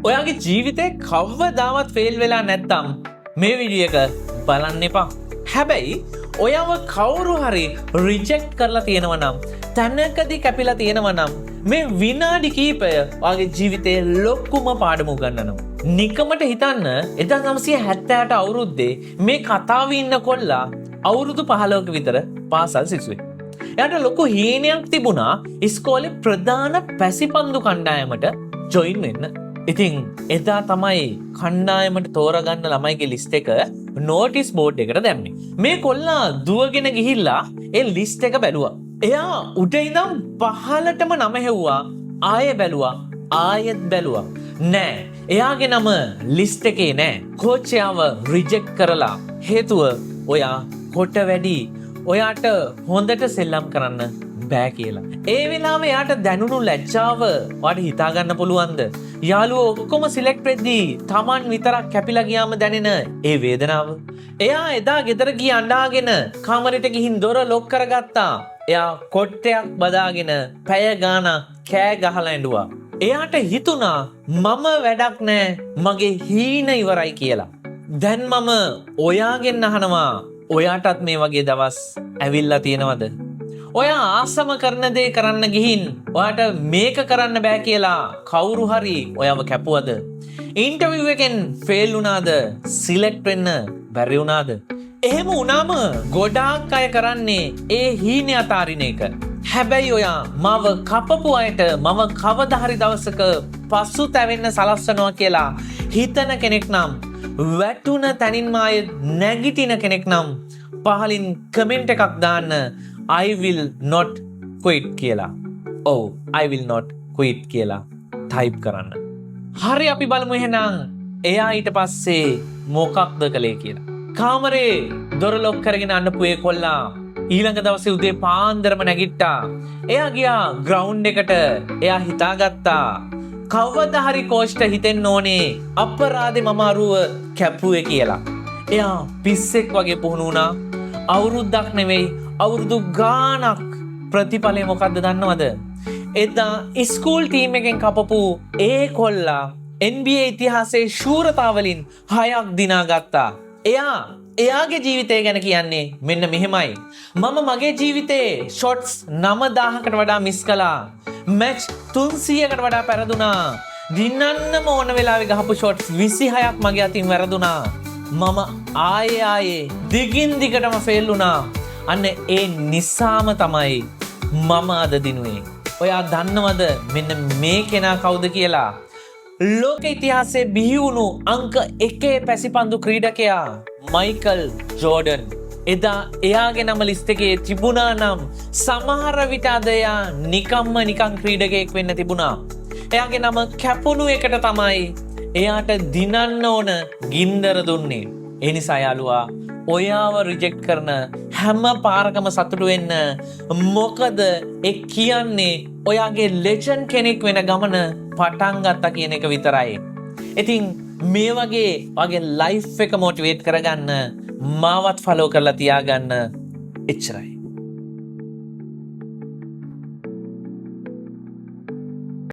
ඔයාගේ ජීවිතේ කවදාවත් ෆේල් වෙලා නැත්තම් මේ වීඩියෝ එක බලන්න එපා. හැබැයි ඔයාව කවුරු හරි රිජෙක්ට් කරලා තියෙනවා නම්, තැනකදී කැපිලා තියෙනවා නම්, මේ විනාඩි කිහිපය ඔයාගේ ජීවිතේ ලොකුම පාඩම උගන්වනවා. නිකමට හිතන්න 1978 අවුරුද්දේ මේ කතාවේ ඉන්න කොල්ලා අවුරුදු 15ක විතර පාසල් සිසුවෙක්. එයාට ලොකු හීනයක් තිබුණා ඉස්කෝලේ ප්‍රධාන පැසිපන්දු කණ්ඩායමට ජොයින් වෙන්න. ඉතින් එදා තමයි කණ්ඩායමට තෝරගන්න ළමයිගේ ලිස්ට් එක නෝටිස් බෝඩ් එකට දැම්මේ. මේ කොල්ලා දුවගෙන ගිහිල්ලා ඒ ලිස්ට් එක බැලුවා. එයා උඩ ඉඳන් පහළටම නම හෙව්වා. ආයෙ බැලුවා. ආයෙත් බැලුවා. නෑ. එයාගේ නම ලිස්ට් එකේ නෑ. කෝච් එයාව රිජෙක්ට් කරලා. හේතුව ඔයා කොට වැඩි. ඔයාට හොඳට සෙල්ලම් කරන්න බෑ කියලා. ඒ වෙලාවේ එයාට දැනුණු ලැජ්ජාව ඔයාට හිතා ගන්න පුළුවන්ද? යාළුවෝ ඔක්කොම සිලෙක්ට් වෙද්දී Taman විතරක් කැපිලා ගියාම දැනෙන ඒ වේදනාව. එයා එදා ගෙදර ගිය අඬාගෙන කාමරෙට ගිහින් දොර ලොක් කරගත්තා. එයා කොට්ටයක් බදාගෙන පැය ගාණක් කෑ ගහලා ඇඬුවා. එයාට හිතුණා මම වැඩක් නෑ, මගේ හීන ඉවරයි කියලා. දැන් මම ඔයාගෙන් අහනවා, ඔයාටත් මේ වගේ දවස් ඇවිල්ලා තියෙනවද? ඔයා ආසම කරන දේ කරන්න ගිහින් ඔයාට මේක කරන්න බෑ කියලා කවුරු හරි ඔයාව කැපුවද? ඉන්ටර්විව් එකෙන් ෆේල් වුණාද? සිලෙක්ට් වෙන්න බැරි වුණාද? එහෙම වුණාම ගොඩාක් අය කරන්නේ ඒ හීනේ අතාරින එක. හැබැයි ඔයා මව කපපු අයට මම කවදා හරි දවසක පසුතැවෙන්න සලස්වනවා කියලා හිතන කෙනෙක් නම්, වැටුණ තැනින්ම ආයෙ නැගිටින කෙනෙක් නම් පහලින් කමෙන්ට් එකක් දාන්න I will not quit කියලා. ඔව්, I will not quit කියලා ටයිප් කරන්න. හරි, අපි බලමු එහෙනම් එයා ඊට පස්සේ මොකක්ද කළේ කියලා. කාමරේ දොර ලොක් කරගෙන අඬපු ඒ කොල්ලා ඊළඟ දවසේ උදේ පාන්දරම නැගිට්ටා. එයා ගියා ග්‍රවුන්ඩ් එකට. එයා හිතාගත්තා කවදා හරි කෝච්ට හිතෙන්න ඕනේ අපරාධේ මම අරුව කැපුවේ කියලා. එයා පිස්සෙක් වගේ පුහුණු වුණා. අවුරුද්දක් නෙවෙයි, අවුරුදු ගාණක්. ප්‍රතිඵලය මොකද්ද දන්නවද? එදා ස්කූල් ටීම් එකෙන් කපපු ඒ කොල්ලා NBA ඉතිහාසයේ ශූරතාවලින් 6ක් දිනාගත්තා. එයාගේ ජීවිතය ගැන කියන්නේ මෙන්න මෙහෙමයි. මම මගේ ජීවිතේ ෂොට්ස් 9000කට වඩා මිස් කළා. මැච් 300කට වඩා පෙරදුනා. දිනන්නම ඕන වෙලාවෙ ගහපු ෂොට්ස් 26ක් මගේ අතින් වැරදුනා. මම ආයේ දිගින් දිගටම ෆේල් වුණා. අන්න ඒ නිසාම තමයි මම අද දිනුවේ. ඔයා දන්නවද මෙන්න මේ කෙනා කවුද කියලා? ලෝක ඉතිහාසයේ බිහි වුණු අංක 1 පැසිපන්දු ක්‍රීඩකයා මයිකල් ජෝඩන්. එදා එයාගේ නම ලිස්ට් එකේ තිබුණා නම් සමහර විට අද එයා නිකන් ක්‍රීඩකයෙක් වෙන්න තිබුණා. එයාගේ නම කැපුණු එකට තමයි එයාට දිනන්න ඕන ගින්දර දුන්නේ. ඒ නිසා යාළුවා, ඔයාව රිජෙක්ට් කරන හැම පාරකම සතුටු වෙන්න. මොකද ඒ කියන්නේ ඔයාගේ ලෙජන්ඩ් කෙනෙක් වෙන ගමන පටන් ගත්තා කියන එක විතරයි. ඉතින් මේ වගේ ලයිෆ් එක මොටිවේට් කරගන්න මාවත් ෆලෝ කරලා තියාගන්න. එච්චරයි.